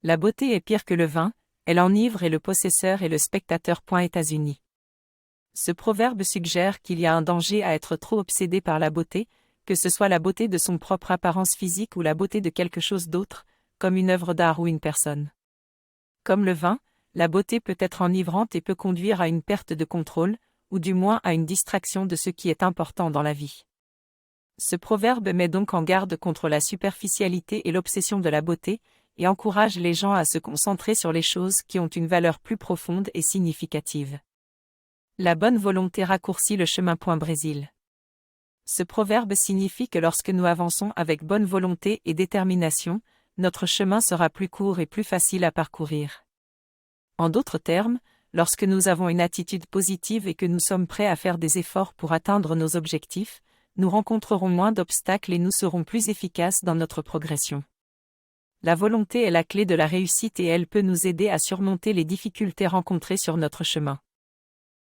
La beauté est pire que le vin, elle enivre et le possesseur est le spectateur. États-Unis. Ce proverbe suggère qu'il y a un danger à être trop obsédé par la beauté, que ce soit la beauté de son propre apparence physique ou la beauté de quelque chose d'autre, comme une œuvre d'art ou une personne. Comme le vin, la beauté peut être enivrante et peut conduire à une perte de contrôle, ou du moins à une distraction de ce qui est important dans la vie. Ce proverbe met donc en garde contre la superficialité et l'obsession de la beauté, et encourage les gens à se concentrer sur les choses qui ont une valeur plus profonde et significative. La bonne volonté raccourcit le chemin. Brésil. Ce proverbe signifie que lorsque nous avançons avec bonne volonté et détermination, notre chemin sera plus court et plus facile à parcourir. En d'autres termes, lorsque nous avons une attitude positive et que nous sommes prêts à faire des efforts pour atteindre nos objectifs, nous rencontrerons moins d'obstacles et nous serons plus efficaces dans notre progression. La volonté est la clé de la réussite et elle peut nous aider à surmonter les difficultés rencontrées sur notre chemin.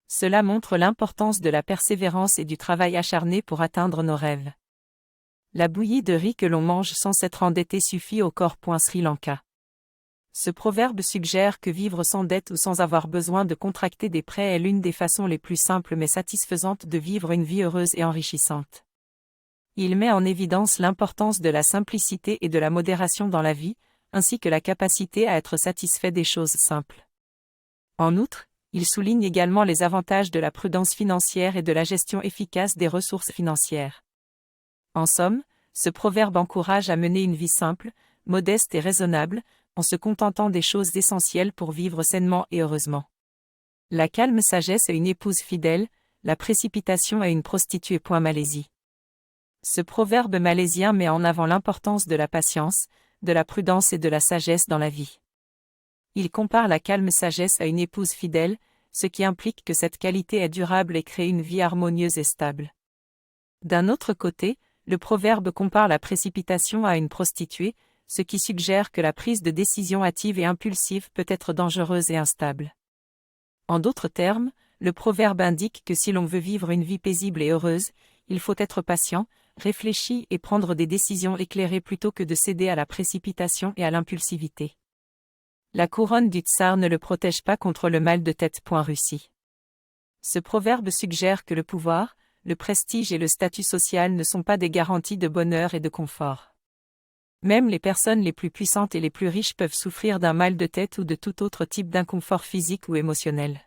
Cela montre l'importance de la persévérance et du travail acharné pour atteindre nos rêves. La bouillie de riz que l'on mange sans s'être endetté suffit au corps. Sri Lanka. Ce proverbe suggère que vivre sans dette ou sans avoir besoin de contracter des prêts est l'une des façons les plus simples mais satisfaisantes de vivre une vie heureuse et enrichissante. Il met en évidence l'importance de la simplicité et de la modération dans la vie, ainsi que la capacité à être satisfait des choses simples. En outre, il souligne également les avantages de la prudence financière et de la gestion efficace des ressources financières. En somme, ce proverbe encourage à mener une vie simple, modeste et raisonnable, en se contentant des choses essentielles pour vivre sainement et heureusement. La calme sagesse est une épouse fidèle, la précipitation est une prostituée. Malaisie. Ce proverbe malaisien met en avant l'importance de la patience, de la prudence et de la sagesse dans la vie. Il compare la calme sagesse à une épouse fidèle, ce qui implique que cette qualité est durable et crée une vie harmonieuse et stable. D'un autre côté, le proverbe compare la précipitation à une prostituée, ce qui suggère que la prise de décision hâtive et impulsive peut être dangereuse et instable. En d'autres termes, le proverbe indique que si l'on veut vivre une vie paisible et heureuse, il faut être patient, réfléchi et prendre des décisions éclairées plutôt que de céder à la précipitation et à l'impulsivité. La couronne du tsar ne le protège pas contre le mal de tête. Russie. Ce proverbe suggère que le pouvoir, le prestige et le statut social ne sont pas des garanties de bonheur et de confort. Même les personnes les plus puissantes et les plus riches peuvent souffrir d'un mal de tête ou de tout autre type d'inconfort physique ou émotionnel.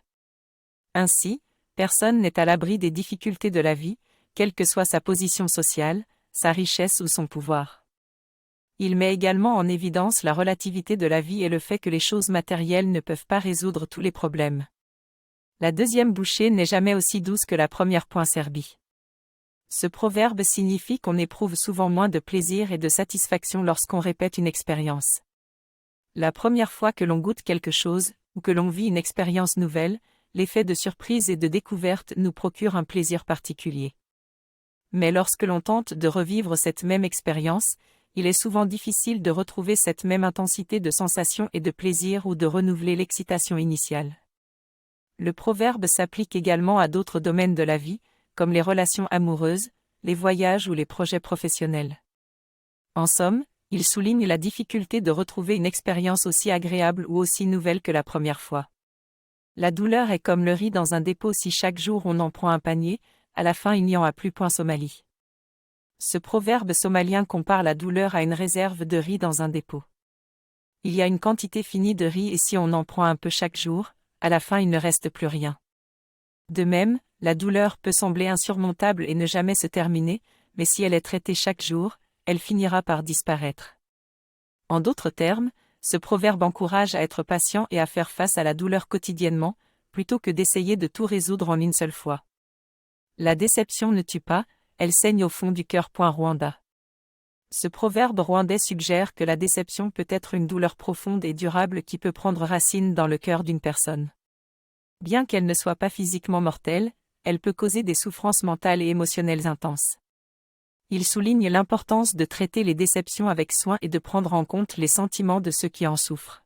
Ainsi, personne n'est à l'abri des difficultés de la vie, quelle que soit sa position sociale, sa richesse ou son pouvoir. Il met également en évidence la relativité de la vie et le fait que les choses matérielles ne peuvent pas résoudre tous les problèmes. La deuxième bouchée n'est jamais aussi douce que la première. Serbie. Ce proverbe signifie qu'on éprouve souvent moins de plaisir et de satisfaction lorsqu'on répète une expérience. La première fois que l'on goûte quelque chose, ou que l'on vit une expérience nouvelle, l'effet de surprise et de découverte nous procure un plaisir particulier. Mais lorsque l'on tente de revivre cette même expérience, il est souvent difficile de retrouver cette même intensité de sensation et de plaisir ou de renouveler l'excitation initiale. Le proverbe s'applique également à d'autres domaines de la vie, comme les relations amoureuses, les voyages ou les projets professionnels. En somme, il souligne la difficulté de retrouver une expérience aussi agréable ou aussi nouvelle que la première fois. La douleur est comme le riz dans un dépôt. Si chaque jour on en prend un panier, à la fin il n'y en a plus. Somalie. Ce proverbe somalien compare la douleur à une réserve de riz dans un dépôt. Il y a une quantité finie de riz et si on en prend un peu chaque jour, à la fin il ne reste plus rien. De même, la douleur peut sembler insurmontable et ne jamais se terminer, mais si elle est traitée chaque jour, elle finira par disparaître. En d'autres termes, ce proverbe encourage à être patient et à faire face à la douleur quotidiennement, plutôt que d'essayer de tout résoudre en une seule fois. La déception ne tue pas, elle saigne au fond du cœur. Rwanda. Ce proverbe rwandais suggère que la déception peut être une douleur profonde et durable qui peut prendre racine dans le cœur d'une personne. Bien qu'elle ne soit pas physiquement mortelle, elle peut causer des souffrances mentales et émotionnelles intenses. Il souligne l'importance de traiter les déceptions avec soin et de prendre en compte les sentiments de ceux qui en souffrent.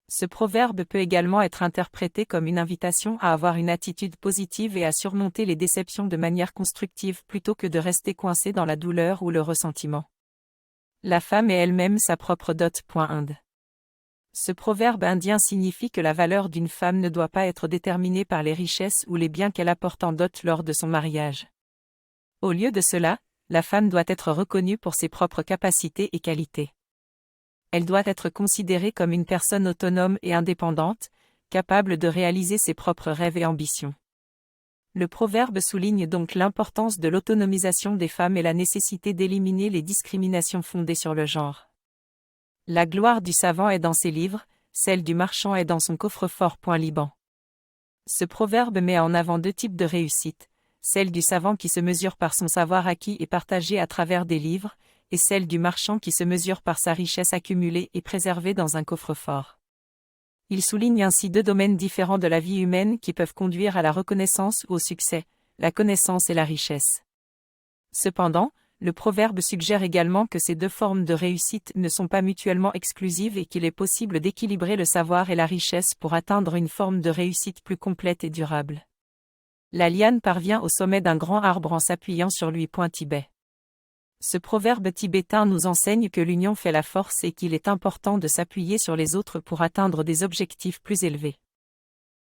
Ce proverbe peut également être interprété comme une invitation à avoir une attitude positive et à surmonter les déceptions de manière constructive plutôt que de rester coincé dans la douleur ou le ressentiment. La femme est elle-même sa propre dot. Inde. Ce proverbe indien signifie que la valeur d'une femme ne doit pas être déterminée par les richesses ou les biens qu'elle apporte en dot lors de son mariage. Au lieu de cela, la femme doit être reconnue pour ses propres capacités et qualités. Elle doit être considérée comme une personne autonome et indépendante, capable de réaliser ses propres rêves et ambitions. Le proverbe souligne donc l'importance de l'autonomisation des femmes et la nécessité d'éliminer les discriminations fondées sur le genre. La gloire du savant est dans ses livres, celle du marchand est dans son coffre-fort. Liban. Ce proverbe met en avant deux types de réussite, celle du savant qui se mesure par son savoir acquis et partagé à travers des livres, et celle du marchand qui se mesure par sa richesse accumulée et préservée dans un coffre-fort. Il souligne ainsi deux domaines différents de la vie humaine qui peuvent conduire à la reconnaissance ou au succès, la connaissance et la richesse. Cependant, le proverbe suggère également que ces deux formes de réussite ne sont pas mutuellement exclusives et qu'il est possible d'équilibrer le savoir et la richesse pour atteindre une forme de réussite plus complète et durable. La liane parvient au sommet d'un grand arbre en s'appuyant sur lui. Tibet. Ce proverbe tibétain nous enseigne que l'union fait la force et qu'il est important de s'appuyer sur les autres pour atteindre des objectifs plus élevés.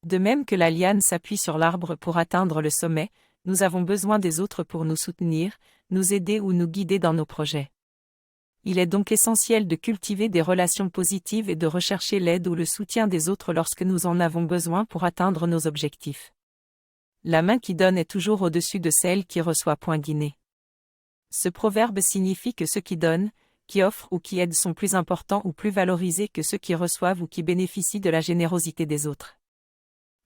De même que la liane s'appuie sur l'arbre pour atteindre le sommet, nous avons besoin des autres pour nous soutenir, nous aider ou nous guider dans nos projets. Il est donc essentiel de cultiver des relations positives et de rechercher l'aide ou le soutien des autres lorsque nous en avons besoin pour atteindre nos objectifs. La main qui donne est toujours au-dessus de celle qui reçoit. Guinée. Ce proverbe signifie que ceux qui donnent, qui offrent ou qui aident sont plus importants ou plus valorisés que ceux qui reçoivent ou qui bénéficient de la générosité des autres.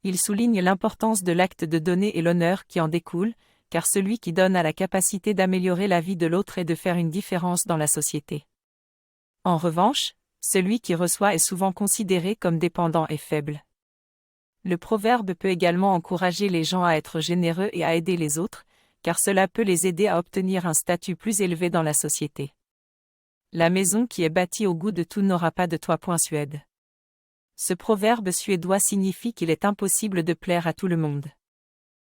Il souligne l'importance de l'acte de donner et l'honneur qui en découle, car celui qui donne a la capacité d'améliorer la vie de l'autre et de faire une différence dans la société. En revanche, celui qui reçoit est souvent considéré comme dépendant et faible. Le proverbe peut également encourager les gens à être généreux et à aider les autres, car cela peut les aider à obtenir un statut plus élevé dans la société. La maison qui est bâtie au goût de tout n'aura pas de toit. Suède. Ce proverbe suédois signifie qu'il est impossible de plaire à tout le monde.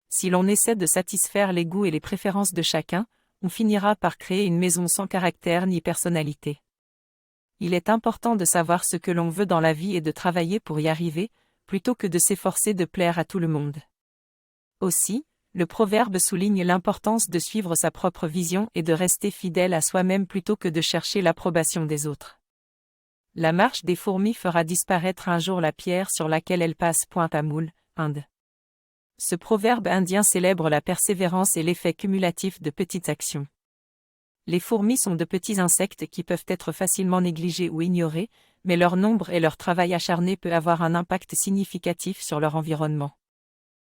Si l'on essaie de satisfaire les goûts et les préférences de chacun, on finira par créer une maison sans caractère ni personnalité. Il est important de savoir ce que l'on veut dans la vie et de travailler pour y arriver, plutôt que de s'efforcer de plaire à tout le monde. Aussi, le proverbe souligne l'importance de suivre sa propre vision et de rester fidèle à soi-même plutôt que de chercher l'approbation des autres. La marche des fourmis fera disparaître un jour la pierre sur laquelle elles passent. À Moule, Inde. Ce proverbe indien célèbre la persévérance et l'effet cumulatif de petites actions. Les fourmis sont de petits insectes qui peuvent être facilement négligés ou ignorés, mais leur nombre et leur travail acharné peut avoir un impact significatif sur leur environnement.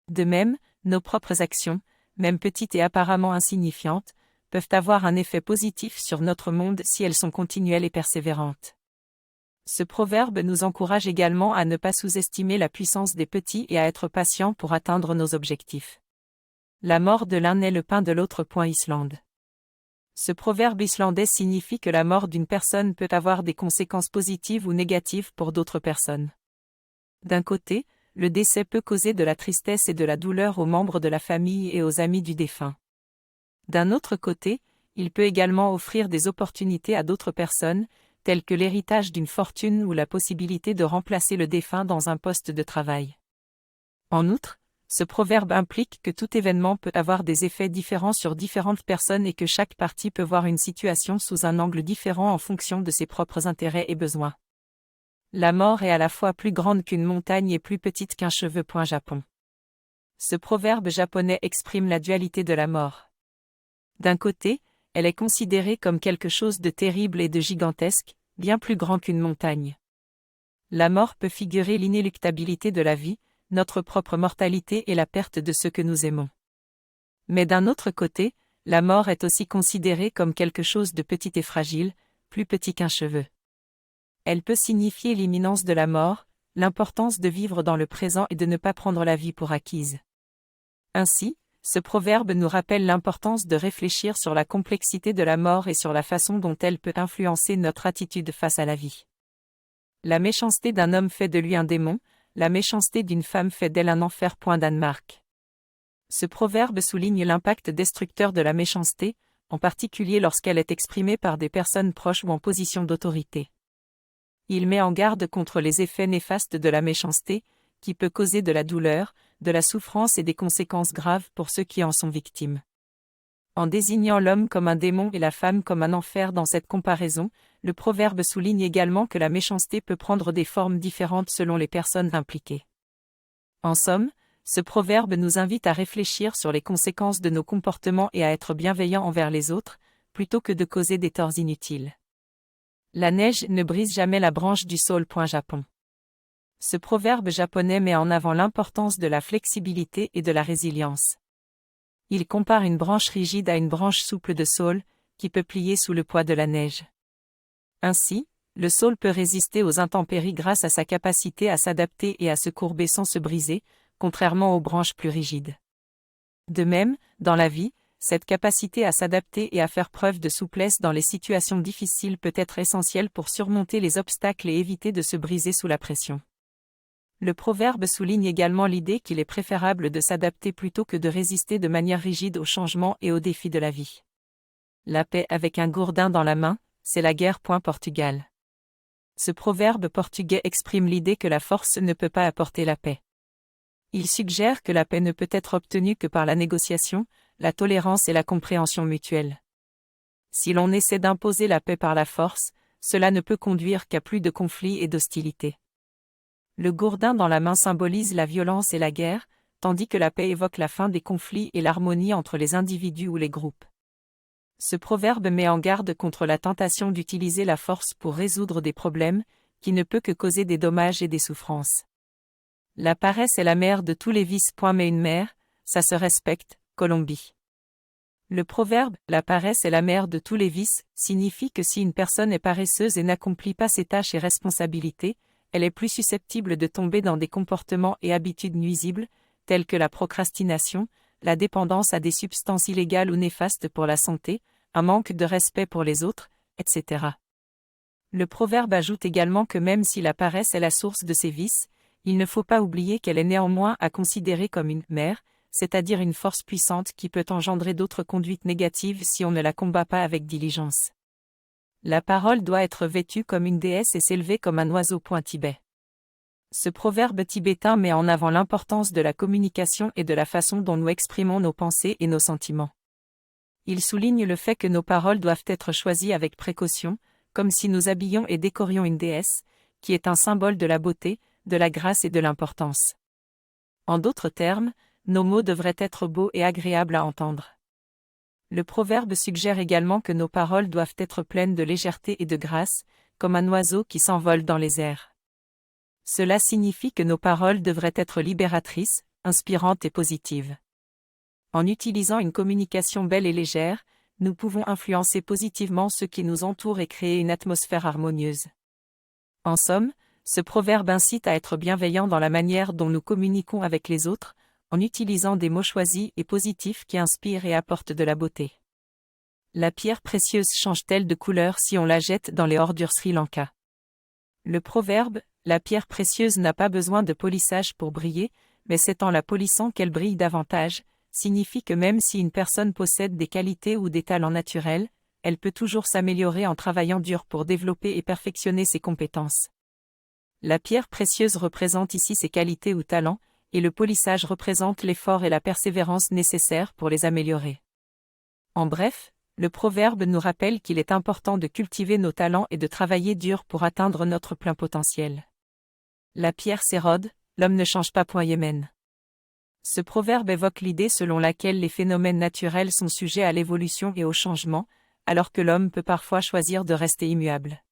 De même, nos propres actions, même petites et apparemment insignifiantes, peuvent avoir un effet positif sur notre monde si elles sont continuelles et persévérantes. Ce proverbe nous encourage également à ne pas sous-estimer la puissance des petits et à être patients pour atteindre nos objectifs. La mort de l'un est le pain de l'autre. Islande. Ce proverbe islandais signifie que la mort d'une personne peut avoir des conséquences positives ou négatives pour d'autres personnes. D'un côté, le décès peut causer de la tristesse et de la douleur aux membres de la famille et aux amis du défunt. D'un autre côté, il peut également offrir des opportunités à d'autres personnes, telles que l'héritage d'une fortune ou la possibilité de remplacer le défunt dans un poste de travail. En outre, ce proverbe implique que tout événement peut avoir des effets différents sur différentes personnes et que chaque partie peut voir une situation sous un angle différent en fonction de ses propres intérêts et besoins. La mort est à la fois plus grande qu'une montagne et plus petite qu'un cheveu. Japon. Ce proverbe japonais exprime la dualité de la mort. D'un côté, elle est considérée comme quelque chose de terrible et de gigantesque, bien plus grand qu'une montagne. La mort peut figurer l'inéluctabilité de la vie, notre propre mortalité et la perte de ce que nous aimons. Mais d'un autre côté, la mort est aussi considérée comme quelque chose de petit et fragile, plus petit qu'un cheveu. Elle peut signifier l'imminence de la mort, l'importance de vivre dans le présent et de ne pas prendre la vie pour acquise. Ainsi, ce proverbe nous rappelle l'importance de réfléchir sur la complexité de la mort et sur la façon dont elle peut influencer notre attitude face à la vie. La méchanceté d'un homme fait de lui un démon, la méchanceté d'une femme fait d'elle un enfer. Danemark. Ce proverbe souligne l'impact destructeur de la méchanceté, en particulier lorsqu'elle est exprimée par des personnes proches ou en position d'autorité. Il met en garde contre les effets néfastes de la méchanceté, qui peut causer de la douleur, de la souffrance et des conséquences graves pour ceux qui en sont victimes. En désignant l'homme comme un démon et la femme comme un enfer dans cette comparaison, le proverbe souligne également que la méchanceté peut prendre des formes différentes selon les personnes impliquées. En somme, ce proverbe nous invite à réfléchir sur les conséquences de nos comportements et à être bienveillants envers les autres, plutôt que de causer des torts inutiles. La neige ne brise jamais la branche du saule. Japon. Ce proverbe japonais met en avant l'importance de la flexibilité et de la résilience. Il compare une branche rigide à une branche souple de saule, qui peut plier sous le poids de la neige. Ainsi, le saule peut résister aux intempéries grâce à sa capacité à s'adapter et à se courber sans se briser, contrairement aux branches plus rigides. De même, dans la vie, cette capacité à s'adapter et à faire preuve de souplesse dans les situations difficiles peut être essentielle pour surmonter les obstacles et éviter de se briser sous la pression. Le proverbe souligne également l'idée qu'il est préférable de s'adapter plutôt que de résister de manière rigide aux changements et aux défis de la vie. La paix avec un gourdin dans la main, c'est la guerre. Portugal. Ce proverbe portugais exprime l'idée que la force ne peut pas apporter la paix. Il suggère que la paix ne peut être obtenue que par la négociation, la tolérance et la compréhension mutuelle. Si l'on essaie d'imposer la paix par la force, cela ne peut conduire qu'à plus de conflits et d'hostilités. Le gourdin dans la main symbolise la violence et la guerre, tandis que la paix évoque la fin des conflits et l'harmonie entre les individus ou les groupes. Ce proverbe met en garde contre la tentation d'utiliser la force pour résoudre des problèmes, qui ne peut que causer des dommages et des souffrances. La paresse est la mère de tous les vices. Mais une mère, ça se respecte. Colombie. Le proverbe « la paresse est la mère de tous les vices » signifie que si une personne est paresseuse et n'accomplit pas ses tâches et responsabilités, elle est plus susceptible de tomber dans des comportements et habitudes nuisibles, tels que la procrastination, la dépendance à des substances illégales ou néfastes pour la santé, un manque de respect pour les autres, etc. Le proverbe ajoute également que même si la paresse est la source de ces vices, il ne faut pas oublier qu'elle est néanmoins à considérer comme une « mère », c'est-à-dire une force puissante qui peut engendrer d'autres conduites négatives si on ne la combat pas avec diligence. La parole doit être vêtue comme une déesse et s'élever comme un oiseau. Tibet. Ce proverbe tibétain met en avant l'importance de la communication et de la façon dont nous exprimons nos pensées et nos sentiments. Il souligne le fait que nos paroles doivent être choisies avec précaution, comme si nous habillions et décorions une déesse, qui est un symbole de la beauté, de la grâce et de l'importance. En d'autres termes, nos mots devraient être beaux et agréables à entendre. Le proverbe suggère également que nos paroles doivent être pleines de légèreté et de grâce, comme un oiseau qui s'envole dans les airs. Cela signifie que nos paroles devraient être libératrices, inspirantes et positives. En utilisant une communication belle et légère, nous pouvons influencer positivement ceux qui nous entourent et créer une atmosphère harmonieuse. En somme, ce proverbe incite à être bienveillant dans la manière dont nous communiquons avec les autres, en utilisant des mots choisis et positifs qui inspirent et apportent de la beauté. La pierre précieuse change-t-elle de couleur si on la jette dans les ordures Sri Lanka? Le proverbe « la pierre précieuse n'a pas besoin de polissage pour briller, mais c'est en la polissant qu'elle brille davantage » signifie que même si une personne possède des qualités ou des talents naturels, elle peut toujours s'améliorer en travaillant dur pour développer et perfectionner ses compétences. La pierre précieuse représente ici ses qualités ou talents, et le polissage représente l'effort et la persévérance nécessaires pour les améliorer. En bref, le proverbe nous rappelle qu'il est important de cultiver nos talents et de travailler dur pour atteindre notre plein potentiel. La pierre s'érode, l'homme ne change pas. Yémen. Ce proverbe évoque l'idée selon laquelle les phénomènes naturels sont sujets à l'évolution et au changement, alors que l'homme peut parfois choisir de rester immuable.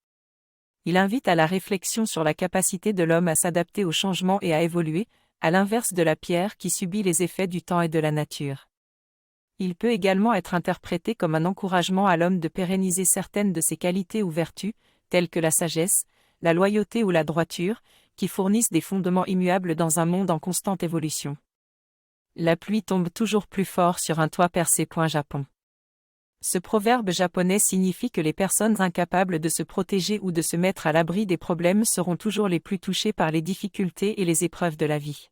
Il invite à la réflexion sur la capacité de l'homme à s'adapter au changement et à évoluer, à l'inverse de la pierre qui subit les effets du temps et de la nature. Il peut également être interprété comme un encouragement à l'homme de pérenniser certaines de ses qualités ou vertus, telles que la sagesse, la loyauté ou la droiture, qui fournissent des fondements immuables dans un monde en constante évolution. La pluie tombe toujours plus fort sur un toit percé. Japon. Ce proverbe japonais signifie que les personnes incapables de se protéger ou de se mettre à l'abri des problèmes seront toujours les plus touchées par les difficultés et les épreuves de la vie.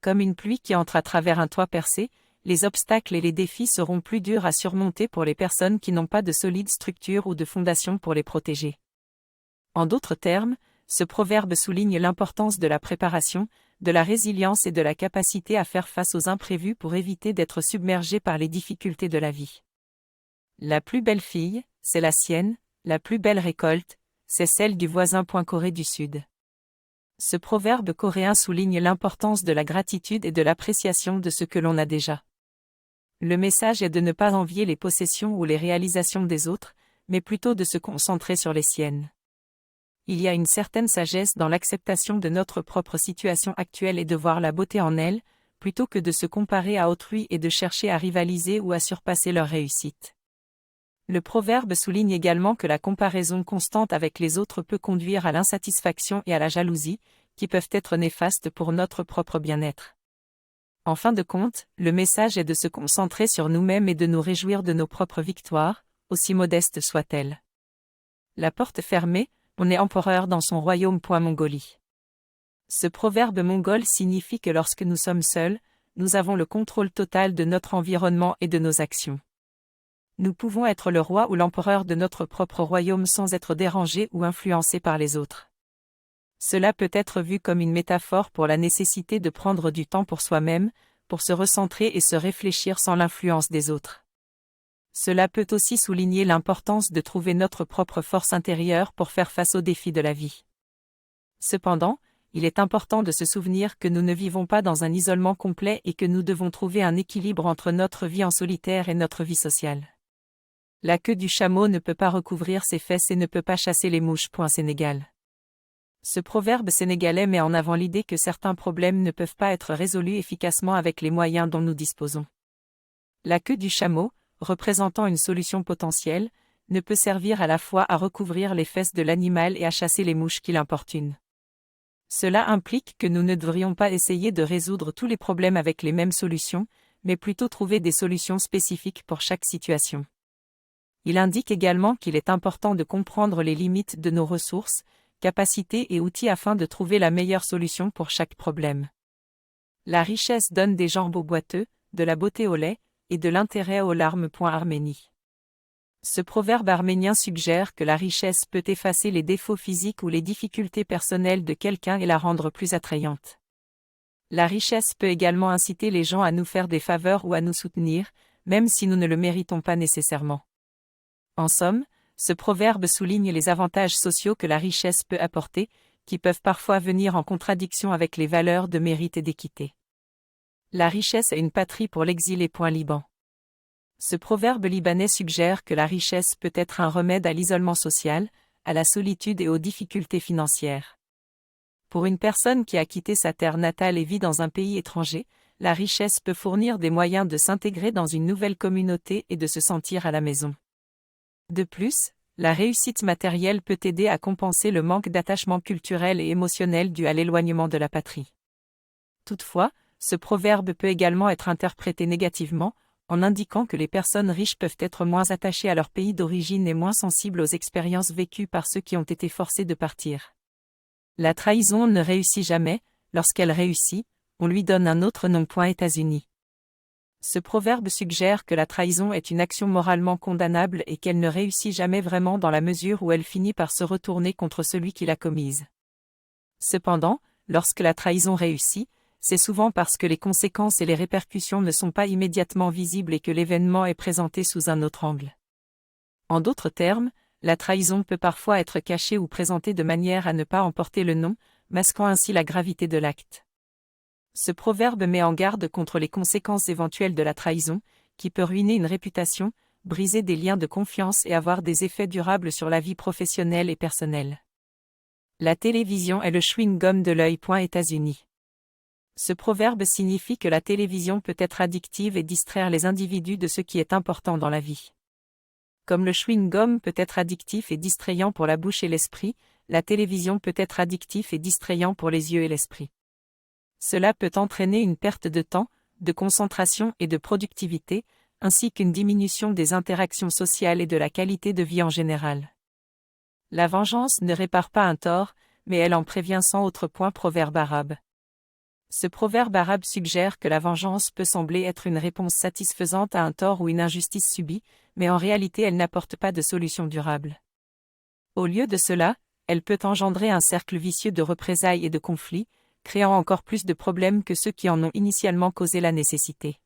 Comme une pluie qui entre à travers un toit percé, les obstacles et les défis seront plus durs à surmonter pour les personnes qui n'ont pas de solide structure ou de fondation pour les protéger. En d'autres termes, ce proverbe souligne l'importance de la préparation, de la résilience et de la capacité à faire face aux imprévus pour éviter d'être submergé par les difficultés de la vie. La plus belle fille, c'est la sienne, la plus belle récolte, c'est celle du voisin. Corée du Sud. Ce proverbe coréen souligne l'importance de la gratitude et de l'appréciation de ce que l'on a déjà. Le message est de ne pas envier les possessions ou les réalisations des autres, mais plutôt de se concentrer sur les siennes. Il y a une certaine sagesse dans l'acceptation de notre propre situation actuelle et de voir la beauté en elle, plutôt que de se comparer à autrui et de chercher à rivaliser ou à surpasser leur réussite. Le proverbe souligne également que la comparaison constante avec les autres peut conduire à l'insatisfaction et à la jalousie, qui peuvent être néfastes pour notre propre bien-être. En fin de compte, le message est de se concentrer sur nous-mêmes et de nous réjouir de nos propres victoires, aussi modestes soient-elles. La porte fermée, on est empereur dans son royaume. Mongolie. Ce proverbe mongol signifie que lorsque nous sommes seuls, nous avons le contrôle total de notre environnement et de nos actions. Nous pouvons être le roi ou l'empereur de notre propre royaume sans être dérangés ou influencés par les autres. Cela peut être vu comme une métaphore pour la nécessité de prendre du temps pour soi-même, pour se recentrer et se réfléchir sans l'influence des autres. Cela peut aussi souligner l'importance de trouver notre propre force intérieure pour faire face aux défis de la vie. Cependant, il est important de se souvenir que nous ne vivons pas dans un isolement complet et que nous devons trouver un équilibre entre notre vie en solitaire et notre vie sociale. La queue du chameau ne peut pas recouvrir ses fesses et ne peut pas chasser les mouches. Sénégal. Ce proverbe sénégalais met en avant l'idée que certains problèmes ne peuvent pas être résolus efficacement avec les moyens dont nous disposons. La queue du chameau, représentant une solution potentielle, ne peut servir à la fois à recouvrir les fesses de l'animal et à chasser les mouches qui l'importunent. Cela implique que nous ne devrions pas essayer de résoudre tous les problèmes avec les mêmes solutions, mais plutôt trouver des solutions spécifiques pour chaque situation. Il indique également qu'il est important de comprendre les limites de nos ressources, capacités et outils afin de trouver la meilleure solution pour chaque problème. La richesse donne des jambes aux boiteux, de la beauté au lait, et de l'intérêt aux larmes. Arménie. Ce proverbe arménien suggère que la richesse peut effacer les défauts physiques ou les difficultés personnelles de quelqu'un et la rendre plus attrayante. La richesse peut également inciter les gens à nous faire des faveurs ou à nous soutenir, même si nous ne le méritons pas nécessairement. En somme, ce proverbe souligne les avantages sociaux que la richesse peut apporter, qui peuvent parfois venir en contradiction avec les valeurs de mérite et d'équité. La richesse est une patrie pour l'exilé. Liban. Ce proverbe libanais suggère que la richesse peut être un remède à l'isolement social, à la solitude et aux difficultés financières. Pour une personne qui a quitté sa terre natale et vit dans un pays étranger, la richesse peut fournir des moyens de s'intégrer dans une nouvelle communauté et de se sentir à la maison. De plus, la réussite matérielle peut aider à compenser le manque d'attachement culturel et émotionnel dû à l'éloignement de la patrie. Toutefois, ce proverbe peut également être interprété négativement, en indiquant que les personnes riches peuvent être moins attachées à leur pays d'origine et moins sensibles aux expériences vécues par ceux qui ont été forcés de partir. La trahison ne réussit jamais, lorsqu'elle réussit, on lui donne un autre nom. États-Unis. Ce proverbe suggère que la trahison est une action moralement condamnable et qu'elle ne réussit jamais vraiment dans la mesure où elle finit par se retourner contre celui qui l'a commise. Cependant, lorsque la trahison réussit, c'est souvent parce que les conséquences et les répercussions ne sont pas immédiatement visibles et que l'événement est présenté sous un autre angle. En d'autres termes, la trahison peut parfois être cachée ou présentée de manière à ne pas en porter le nom, masquant ainsi la gravité de l'acte. Ce proverbe met en garde contre les conséquences éventuelles de la trahison, qui peut ruiner une réputation, briser des liens de confiance et avoir des effets durables sur la vie professionnelle et personnelle. La télévision est le chewing-gum de l'œil. États-Unis. Ce proverbe signifie que la télévision peut être addictive et distraire les individus de ce qui est important dans la vie. Comme le chewing-gum peut être addictif et distrayant pour la bouche et l'esprit, la télévision peut être addictif et distrayant pour les yeux et l'esprit. Cela peut entraîner une perte de temps, de concentration et de productivité, ainsi qu'une diminution des interactions sociales et de la qualité de vie en général. La vengeance ne répare pas un tort, mais elle en prévient sans autre. Proverbe arabe. Ce proverbe arabe suggère que la vengeance peut sembler être une réponse satisfaisante à un tort ou une injustice subie, mais en réalité elle n'apporte pas de solution durable. Au lieu de cela, elle peut engendrer un cercle vicieux de représailles et de conflits, créant encore plus de problèmes que ceux qui en ont initialement causé la nécessité.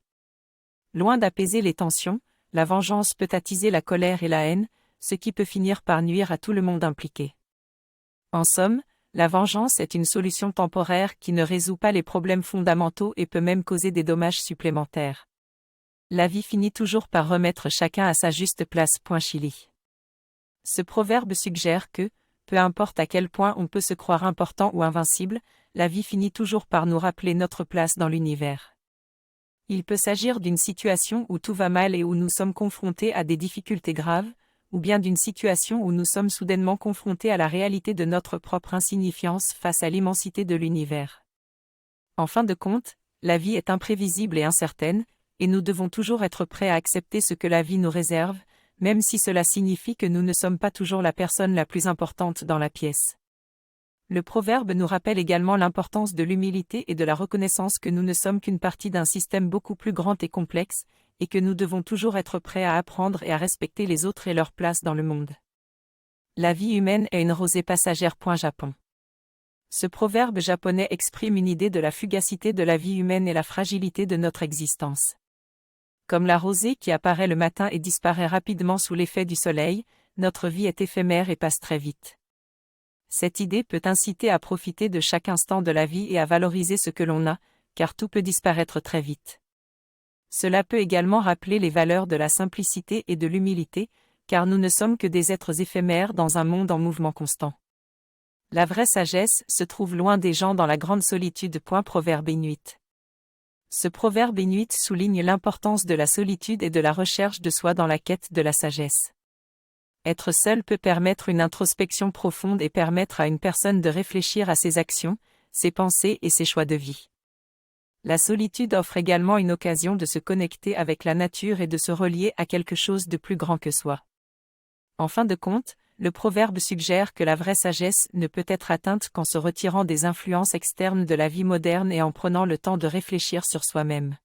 Loin d'apaiser les tensions, la vengeance peut attiser la colère et la haine, ce qui peut finir par nuire à tout le monde impliqué. En somme, la vengeance est une solution temporaire qui ne résout pas les problèmes fondamentaux et peut même causer des dommages supplémentaires. La vie finit toujours par remettre chacun à sa juste place. Chili. Ce proverbe suggère que, peu importe à quel point on peut se croire important ou invincible, la vie finit toujours par nous rappeler notre place dans l'univers. Il peut s'agir d'une situation où tout va mal et où nous sommes confrontés à des difficultés graves, ou bien d'une situation où nous sommes soudainement confrontés à la réalité de notre propre insignifiance face à l'immensité de l'univers. En fin de compte, la vie est imprévisible et incertaine, et nous devons toujours être prêts à accepter ce que la vie nous réserve, même si cela signifie que nous ne sommes pas toujours la personne la plus importante dans la pièce. Le proverbe nous rappelle également l'importance de l'humilité et de la reconnaissance que nous ne sommes qu'une partie d'un système beaucoup plus grand et complexe, et que nous devons toujours être prêts à apprendre et à respecter les autres et leur place dans le monde. La vie humaine est une rosée passagère. Japon. Ce proverbe japonais exprime une idée de la fugacité de la vie humaine et la fragilité de notre existence. Comme la rosée qui apparaît le matin et disparaît rapidement sous l'effet du soleil, notre vie est éphémère et passe très vite. Cette idée peut inciter à profiter de chaque instant de la vie et à valoriser ce que l'on a, car tout peut disparaître très vite. Cela peut également rappeler les valeurs de la simplicité et de l'humilité, car nous ne sommes que des êtres éphémères dans un monde en mouvement constant. La vraie sagesse se trouve loin des gens dans la grande solitude. Proverbe inuit. Ce proverbe inuit souligne l'importance de la solitude et de la recherche de soi dans la quête de la sagesse. Être seul peut permettre une introspection profonde et permettre à une personne de réfléchir à ses actions, ses pensées et ses choix de vie. La solitude offre également une occasion de se connecter avec la nature et de se relier à quelque chose de plus grand que soi. En fin de compte, le proverbe suggère que la vraie sagesse ne peut être atteinte qu'en se retirant des influences externes de la vie moderne et en prenant le temps de réfléchir sur soi-même.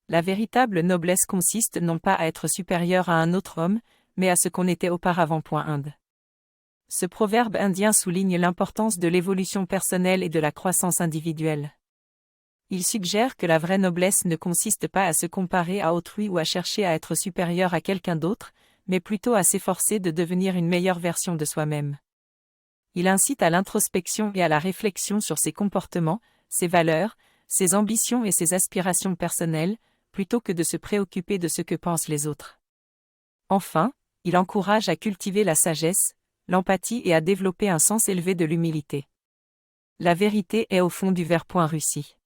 La véritable noblesse consiste non pas à être supérieur à un autre homme, mais à ce qu'on était auparavant. Inde. Ce proverbe indien souligne l'importance de l'évolution personnelle et de la croissance individuelle. Il suggère que la vraie noblesse ne consiste pas à se comparer à autrui ou à chercher à être supérieur à quelqu'un d'autre, mais plutôt à s'efforcer de devenir une meilleure version de soi-même. Il incite à l'introspection et à la réflexion sur ses comportements, ses valeurs, ses ambitions et ses aspirations personnelles, plutôt que de se préoccuper de ce que pensent les autres. Enfin, il encourage à cultiver la sagesse, l'empathie et à développer un sens élevé de l'humilité. La vérité est au fond du verre. Russie.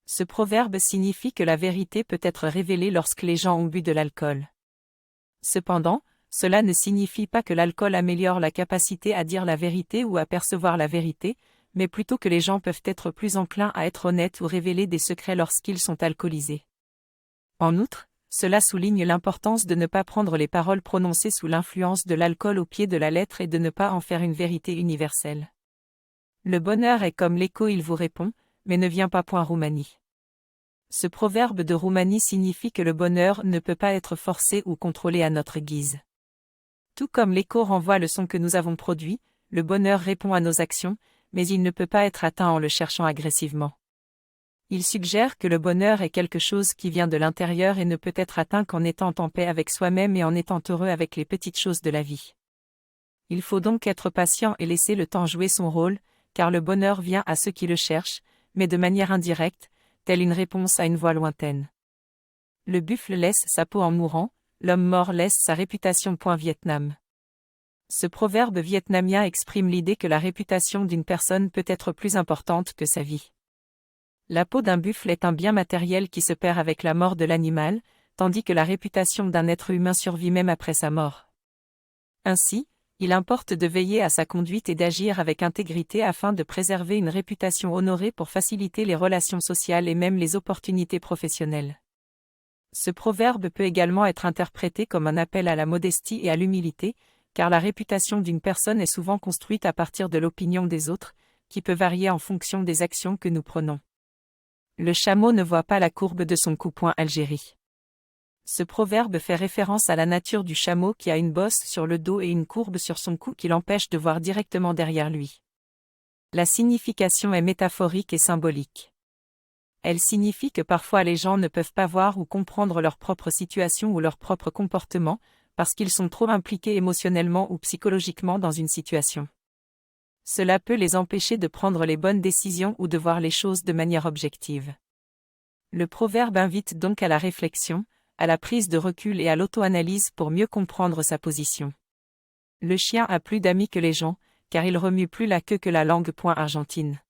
Ce proverbe signifie que la vérité peut être révélée lorsque les gens ont bu de l'alcool. Cependant, cela ne signifie pas que l'alcool améliore la capacité à dire la vérité ou à percevoir la vérité, mais plutôt que les gens peuvent être plus enclins à être honnêtes ou révéler des secrets lorsqu'ils sont alcoolisés. En outre, cela souligne l'importance de ne pas prendre les paroles prononcées sous l'influence de l'alcool au pied de la lettre et de ne pas en faire une vérité universelle. Le bonheur est comme l'écho, il vous répond, mais ne vient pas. Roumanie. Ce proverbe de Roumanie signifie que le bonheur ne peut pas être forcé ou contrôlé à notre guise. Tout comme l'écho renvoie le son que nous avons produit, le bonheur répond à nos actions, mais il ne peut pas être atteint en le cherchant agressivement. Il suggère que le bonheur est quelque chose qui vient de l'intérieur et ne peut être atteint qu'en étant en paix avec soi-même et en étant heureux avec les petites choses de la vie. Il faut donc être patient et laisser le temps jouer son rôle, car le bonheur vient à ceux qui le cherchent, mais de manière indirecte, telle une réponse à une voix lointaine. Le buffle laisse sa peau en mourant, l'homme mort laisse sa réputation. Vietnam. Ce proverbe vietnamien exprime l'idée que la réputation d'une personne peut être plus importante que sa vie. La peau d'un buffle est un bien matériel qui se perd avec la mort de l'animal, tandis que la réputation d'un être humain survit même après sa mort. Ainsi, il importe de veiller à sa conduite et d'agir avec intégrité afin de préserver une réputation honorée pour faciliter les relations sociales et même les opportunités professionnelles. Ce proverbe peut également être interprété comme un appel à la modestie et à l'humilité, car la réputation d'une personne est souvent construite à partir de l'opinion des autres, qui peut varier en fonction des actions que nous prenons. Le chameau ne voit pas la courbe de son cou. Algérie. Ce proverbe fait référence à la nature du chameau qui a une bosse sur le dos et une courbe sur son cou qui l'empêche de voir directement derrière lui. La signification est métaphorique et symbolique. Elle signifie que parfois les gens ne peuvent pas voir ou comprendre leur propre situation ou leur propre comportement, parce qu'ils sont trop impliqués émotionnellement ou psychologiquement dans une situation. Cela peut les empêcher de prendre les bonnes décisions ou de voir les choses de manière objective. Le proverbe invite donc à la réflexion, à la prise de recul et à l'auto-analyse pour mieux comprendre sa position. Le chien a plus d'amis que les gens, car il remue plus la queue que la langue. Argentine.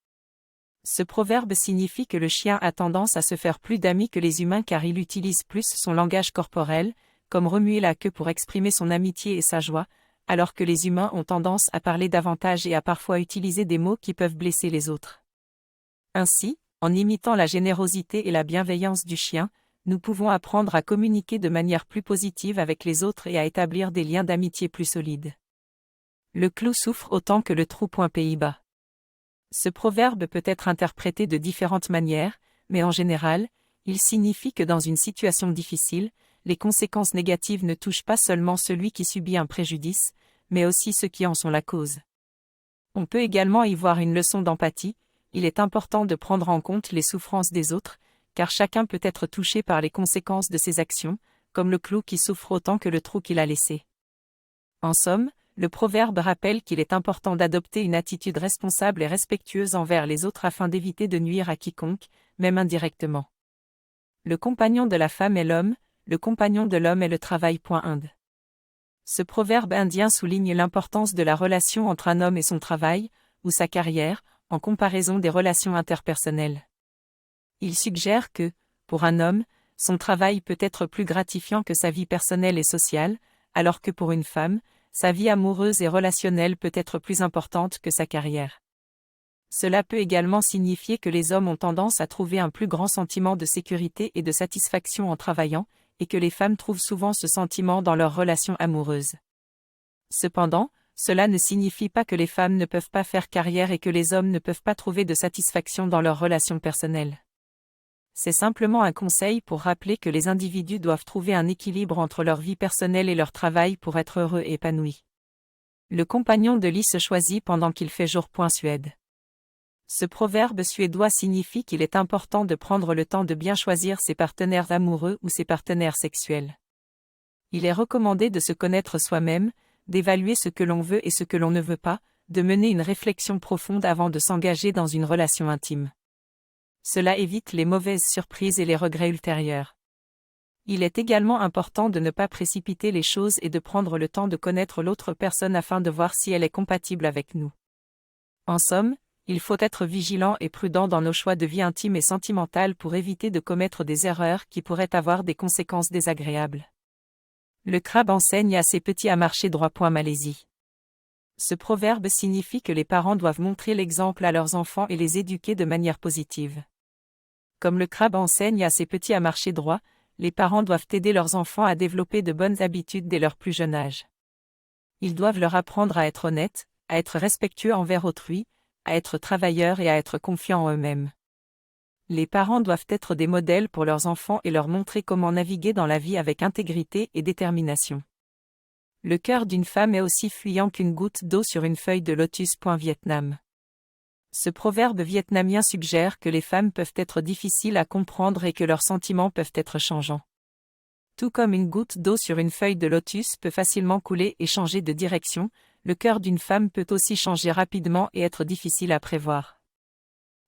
Ce proverbe signifie que le chien a tendance à se faire plus d'amis que les humains car il utilise plus son langage corporel, comme remuer la queue pour exprimer son amitié et sa joie, alors que les humains ont tendance à parler davantage et à parfois utiliser des mots qui peuvent blesser les autres. Ainsi, en imitant la générosité et la bienveillance du chien, nous pouvons apprendre à communiquer de manière plus positive avec les autres et à établir des liens d'amitié plus solides. Le clou souffre autant que le trou. Pays-Bas. Ce proverbe peut être interprété de différentes manières, mais en général, il signifie que dans une situation difficile, les conséquences négatives ne touchent pas seulement celui qui subit un préjudice, mais aussi ceux qui en sont la cause. On peut également y voir une leçon d'empathie. Il est important de prendre en compte les souffrances des autres, car chacun peut être touché par les conséquences de ses actions, comme le clou qui souffre autant que le trou qu'il a laissé. En somme, le proverbe rappelle qu'il est important d'adopter une attitude responsable et respectueuse envers les autres afin d'éviter de nuire à quiconque, même indirectement. Le compagnon de la femme est l'homme, le compagnon de l'homme est le travail. Inde. Ce proverbe indien souligne l'importance de la relation entre un homme et son travail, ou sa carrière, en comparaison des relations interpersonnelles. Il suggère que, pour un homme, son travail peut être plus gratifiant que sa vie personnelle et sociale, alors que pour une femme, sa vie amoureuse et relationnelle peut être plus importante que sa carrière. Cela peut également signifier que les hommes ont tendance à trouver un plus grand sentiment de sécurité et de satisfaction en travaillant, et que les femmes trouvent souvent ce sentiment dans leurs relations amoureuses. Cependant, cela ne signifie pas que les femmes ne peuvent pas faire carrière et que les hommes ne peuvent pas trouver de satisfaction dans leurs relations personnelles. C'est simplement un conseil pour rappeler que les individus doivent trouver un équilibre entre leur vie personnelle et leur travail pour être heureux et épanouis. Le compagnon de lit se choisit pendant qu'il fait jour. Suède. Ce proverbe suédois signifie qu'il est important de prendre le temps de bien choisir ses partenaires amoureux ou ses partenaires sexuels. Il est recommandé de se connaître soi-même, d'évaluer ce que l'on veut et ce que l'on ne veut pas, de mener une réflexion profonde avant de s'engager dans une relation intime. Cela évite les mauvaises surprises et les regrets ultérieurs. Il est également important de ne pas précipiter les choses et de prendre le temps de connaître l'autre personne afin de voir si elle est compatible avec nous. En somme, il faut être vigilant et prudent dans nos choix de vie intime et sentimentale pour éviter de commettre des erreurs qui pourraient avoir des conséquences désagréables. Le crabe enseigne à ses petits à marcher droit. Malaisie. Ce proverbe signifie que les parents doivent montrer l'exemple à leurs enfants et les éduquer de manière positive. Comme le crabe enseigne à ses petits à marcher droit, les parents doivent aider leurs enfants à développer de bonnes habitudes dès leur plus jeune âge. Ils doivent leur apprendre à être honnêtes, à être respectueux envers autrui, à être travailleurs et à être confiants en eux-mêmes. Les parents doivent être des modèles pour leurs enfants et leur montrer comment naviguer dans la vie avec intégrité et détermination. Le cœur d'une femme est aussi fuyant qu'une goutte d'eau sur une feuille de lotus. Vietnam. Ce proverbe vietnamien suggère que les femmes peuvent être difficiles à comprendre et que leurs sentiments peuvent être changeants. Tout comme une goutte d'eau sur une feuille de lotus peut facilement couler et changer de direction, le cœur d'une femme peut aussi changer rapidement et être difficile à prévoir.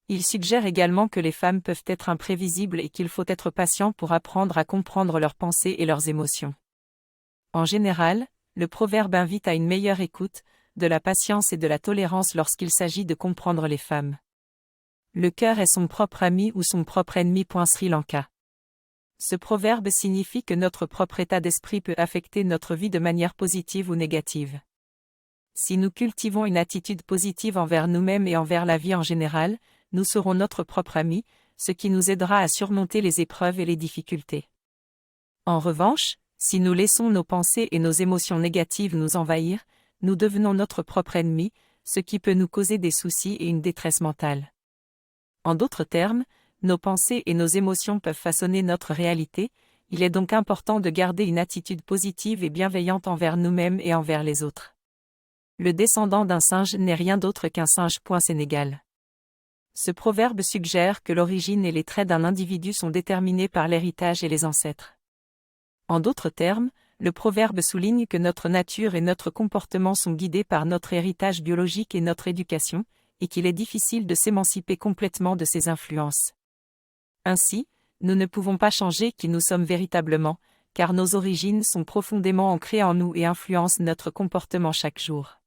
Il suggère également que les femmes peuvent être imprévisibles et qu'il faut être patient pour apprendre à comprendre leurs pensées et leurs émotions. En général, le proverbe invite à une meilleure écoute, de la patience et de la tolérance lorsqu'il s'agit de comprendre les femmes. Le cœur est son propre ami ou son propre ennemi. Sri Lanka. Ce proverbe signifie que notre propre état d'esprit peut affecter notre vie de manière positive ou négative. Si nous cultivons une attitude positive envers nous-mêmes et envers la vie en général, nous serons notre propre ami, ce qui nous aidera à surmonter les épreuves et les difficultés. En revanche, si nous laissons nos pensées et nos émotions négatives nous envahir, nous devenons notre propre ennemi, ce qui peut nous causer des soucis et une détresse mentale. En d'autres termes, nos pensées et nos émotions peuvent façonner notre réalité, Il est donc important de garder une attitude positive et bienveillante envers nous-mêmes et envers les autres. Le descendant d'un singe n'est rien d'autre qu'un singe. Sénégal. Ce proverbe suggère que l'origine et les traits d'un individu sont déterminés par l'héritage et les ancêtres. En d'autres termes, le proverbe souligne que notre nature et notre comportement sont guidés par notre héritage biologique et notre éducation, et qu'il est difficile de s'émanciper complètement de ces influences. Ainsi, nous ne pouvons pas changer qui nous sommes véritablement, car nos origines sont profondément ancrées en nous et influencent notre comportement chaque jour.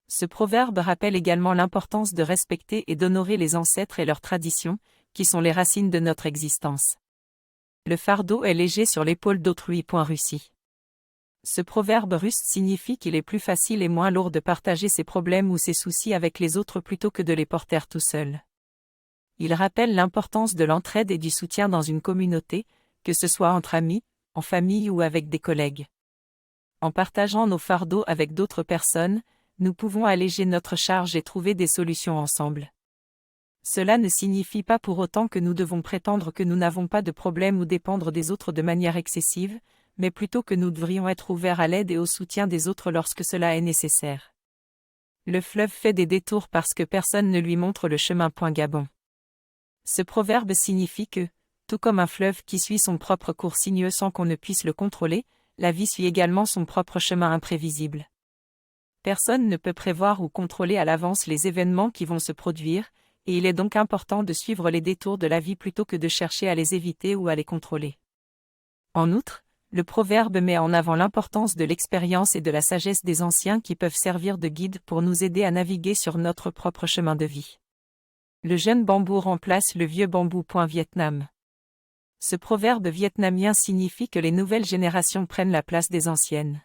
Ce proverbe rappelle également l'importance de respecter et d'honorer les ancêtres et leurs traditions, qui sont les racines de notre existence. Le fardeau est léger sur l'épaule d'autrui. Russie. Ce proverbe russe signifie qu'il est plus facile et moins lourd de partager ses problèmes ou ses soucis avec les autres plutôt que de les porter tout seul. Il rappelle l'importance de l'entraide et du soutien dans une communauté, que ce soit entre amis, en famille ou avec des collègues. En partageant nos fardeaux avec d'autres personnes, nous pouvons alléger notre charge et trouver des solutions ensemble. Cela ne signifie pas pour autant que nous devons prétendre que nous n'avons pas de problème ou dépendre des autres de manière excessive, mais plutôt que nous devrions être ouverts à l'aide et au soutien des autres lorsque cela est nécessaire. Le fleuve fait des détours parce que personne ne lui montre le chemin. Gabon. Ce proverbe signifie que, tout comme un fleuve qui suit son propre cours sinueux sans qu'on ne puisse le contrôler, la vie suit également son propre chemin imprévisible. Personne ne peut prévoir ou contrôler à l'avance les événements qui vont se produire, et il est donc important de suivre les détours de la vie plutôt que de chercher à les éviter ou à les contrôler. En outre, le proverbe met en avant l'importance de l'expérience et de la sagesse des anciens qui peuvent servir de guide pour nous aider à naviguer sur notre propre chemin de vie. Le jeune bambou remplace le vieux bambou. Vietnam. Ce proverbe vietnamien signifie que les nouvelles générations prennent la place des anciennes.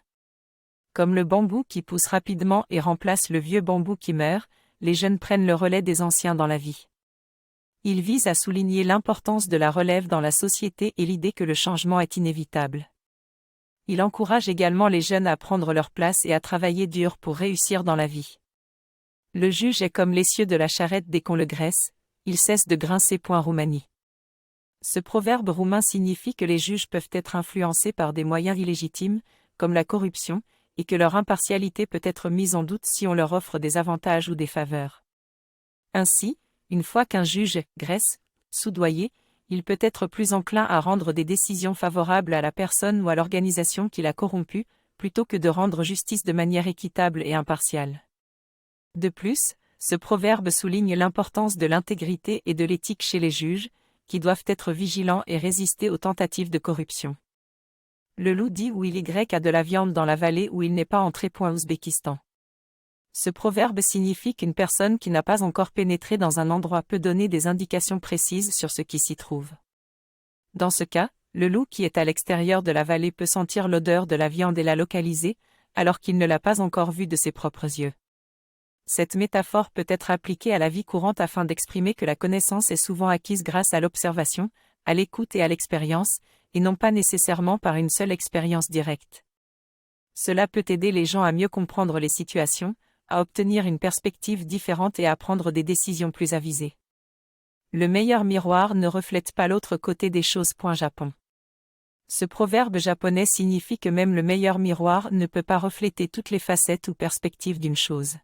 Comme le bambou qui pousse rapidement et remplace le vieux bambou qui meurt, les jeunes prennent le relais des anciens dans la vie. Il vise à souligner l'importance de la relève dans la société et l'idée que le changement est inévitable. Il encourage également les jeunes à prendre leur place et à travailler dur pour réussir dans la vie. Le juge est comme l'essieu de la charrette dès qu'on le graisse, il cesse de grincer. Roumanie. Ce proverbe roumain signifie que les juges peuvent être influencés par des moyens illégitimes, comme la corruption, et que leur impartialité peut être mise en doute si on leur offre des avantages ou des faveurs. Ainsi, une fois qu'un juge graisse, soudoyé, il peut être plus enclin à rendre des décisions favorables à la personne ou à l'organisation qui l'a corrompu, plutôt que de rendre justice de manière équitable et impartiale. De plus, ce proverbe souligne l'importance de l'intégrité et de l'éthique chez les juges, qui doivent être vigilants et résister aux tentatives de corruption. Le loup dit où il y a de la viande dans la vallée où il n'est pas entré. Ouzbékistan. Ce proverbe signifie qu'une personne qui n'a pas encore pénétré dans un endroit peut donner des indications précises sur ce qui s'y trouve. Dans ce cas, le loup qui est à l'extérieur de la vallée peut sentir l'odeur de la viande et la localiser, alors qu'il ne l'a pas encore vue de ses propres yeux. Cette métaphore peut être appliquée à la vie courante afin d'exprimer que la connaissance est souvent acquise grâce à l'observation, à l'écoute et à l'expérience, et non pas nécessairement par une seule expérience directe. Cela peut aider les gens à mieux comprendre les situations, à obtenir une perspective différente et à prendre des décisions plus avisées. Le meilleur miroir ne reflète pas l'autre côté des choses. Japon. Ce proverbe japonais signifie que même le meilleur miroir ne peut pas refléter toutes les facettes ou perspectives d'une chose.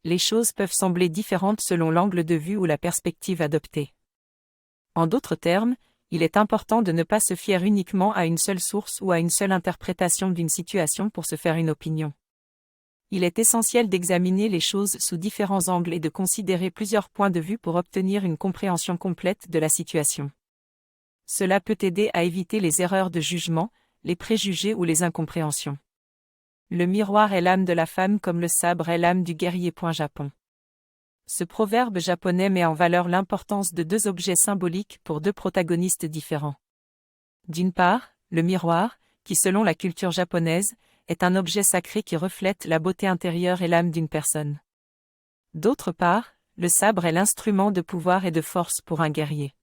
Les choses peuvent sembler différentes selon l'angle de vue ou la perspective adoptée. En d'autres termes, il est important de ne pas se fier uniquement à une seule source ou à une seule interprétation d'une situation pour se faire une opinion. Il est essentiel d'examiner les choses sous différents angles et de considérer plusieurs points de vue pour obtenir une compréhension complète de la situation. Cela peut aider à éviter les erreurs de jugement, les préjugés ou les incompréhensions. Le miroir est l'âme de la femme comme le sabre est l'âme du guerrier. Japon. Ce proverbe japonais met en valeur l'importance de deux objets symboliques pour deux protagonistes différents. D'une part, le miroir, qui selon la culture japonaise, est un objet sacré qui reflète la beauté intérieure et l'âme d'une personne. D'autre part, le sabre est l'instrument de pouvoir et de force pour un guerrier.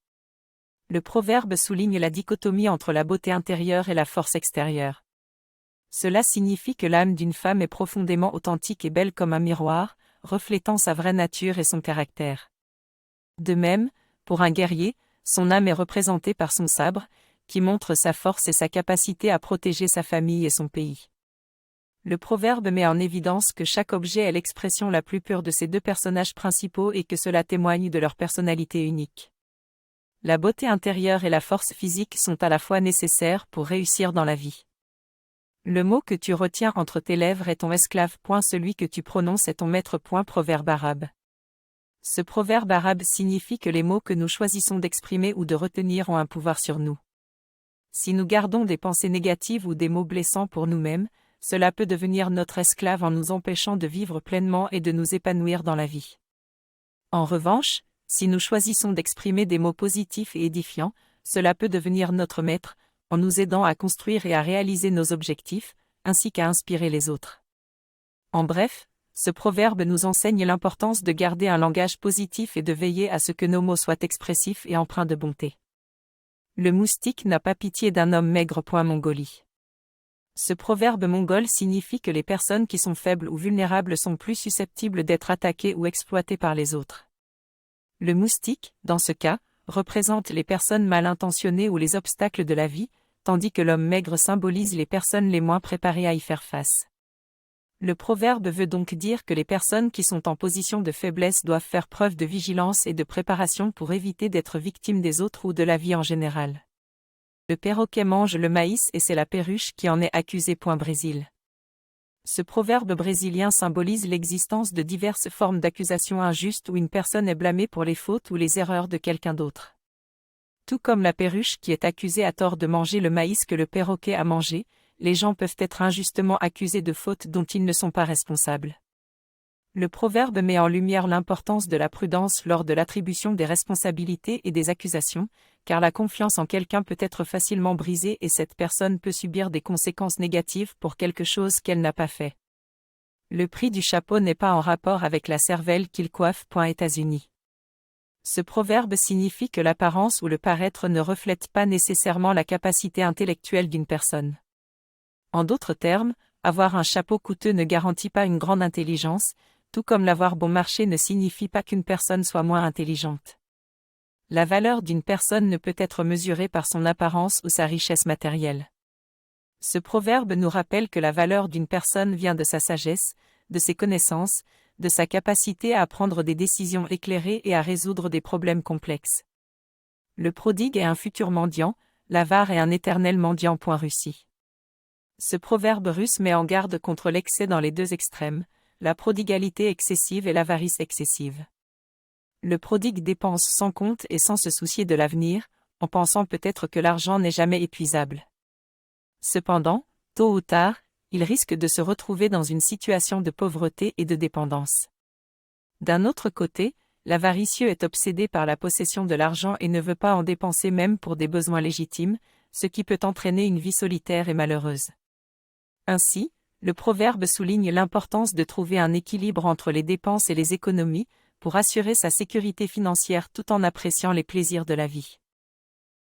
Le proverbe souligne la dichotomie entre la beauté intérieure et la force extérieure. Cela signifie que l'âme d'une femme est profondément authentique et belle comme un miroir, reflétant sa vraie nature et son caractère. De même, pour un guerrier, son âme est représentée par son sabre, qui montre sa force et sa capacité à protéger sa famille et son pays. Le proverbe met en évidence que chaque objet est l'expression la plus pure de ces deux personnages principaux et que cela témoigne de leur personnalité unique. La beauté intérieure et la force physique sont à la fois nécessaires pour réussir dans la vie. Le mot que tu retiens entre tes lèvres est ton esclave. Celui que tu prononces est ton maître. Proverbe arabe. Ce proverbe arabe signifie que les mots que nous choisissons d'exprimer ou de retenir ont un pouvoir sur nous. Si nous gardons des pensées négatives ou des mots blessants pour nous-mêmes, cela peut devenir notre esclave en nous empêchant de vivre pleinement et de nous épanouir dans la vie. En revanche, si nous choisissons d'exprimer des mots positifs et édifiants, cela peut devenir notre maître, en nous aidant à construire et à réaliser nos objectifs, ainsi qu'à inspirer les autres. En bref, ce proverbe nous enseigne l'importance de garder un langage positif et de veiller à ce que nos mots soient expressifs et empreints de bonté. Le moustique n'a pas pitié d'un homme maigre. Mongolie. Ce proverbe mongol signifie que les personnes qui sont faibles ou vulnérables sont plus susceptibles d'être attaquées ou exploitées par les autres. Le moustique, dans ce cas, représente les personnes mal intentionnées ou les obstacles de la vie, tandis que l'homme maigre symbolise les personnes les moins préparées à y faire face. Le proverbe veut donc dire que les personnes qui sont en position de faiblesse doivent faire preuve de vigilance et de préparation pour éviter d'être victimes des autres ou de la vie en général. Le perroquet mange le maïs et c'est la perruche qui en est accusée. Brésil. Ce proverbe brésilien symbolise l'existence de diverses formes d'accusations injustes où une personne est blâmée pour les fautes ou les erreurs de quelqu'un d'autre. Tout comme la perruche qui est accusée à tort de manger le maïs que le perroquet a mangé, les gens peuvent être injustement accusés de fautes dont ils ne sont pas responsables. Le proverbe met en lumière l'importance de la prudence lors de l'attribution des responsabilités et des accusations, car la confiance en quelqu'un peut être facilement brisée et cette personne peut subir des conséquences négatives pour quelque chose qu'elle n'a pas fait. Le prix du chapeau n'est pas en rapport avec la cervelle qu'il coiffe. États-Unis. Ce proverbe signifie que l'apparence ou le paraître ne reflète pas nécessairement la capacité intellectuelle d'une personne. En d'autres termes, avoir un chapeau coûteux ne garantit pas une grande intelligence, tout comme l'avoir bon marché ne signifie pas qu'une personne soit moins intelligente. La valeur d'une personne ne peut être mesurée par son apparence ou sa richesse matérielle. Ce proverbe nous rappelle que la valeur d'une personne vient de sa sagesse, de ses connaissances, de sa capacité à prendre des décisions éclairées et à résoudre des problèmes complexes. Le prodigue est un futur mendiant, l'avare est un éternel mendiant. Russie. Ce proverbe russe met en garde contre l'excès dans les deux extrêmes, la prodigalité excessive et l'avarice excessive. Le prodigue dépense sans compte et sans se soucier de l'avenir, en pensant peut-être que l'argent n'est jamais épuisable. Cependant, tôt ou tard, il risque de se retrouver dans une situation de pauvreté et de dépendance. D'un autre côté, l'avaricieux est obsédé par la possession de l'argent et ne veut pas en dépenser même pour des besoins légitimes, ce qui peut entraîner une vie solitaire et malheureuse. Ainsi, le proverbe souligne l'importance de trouver un équilibre entre les dépenses et les économies, pour assurer sa sécurité financière tout en appréciant les plaisirs de la vie.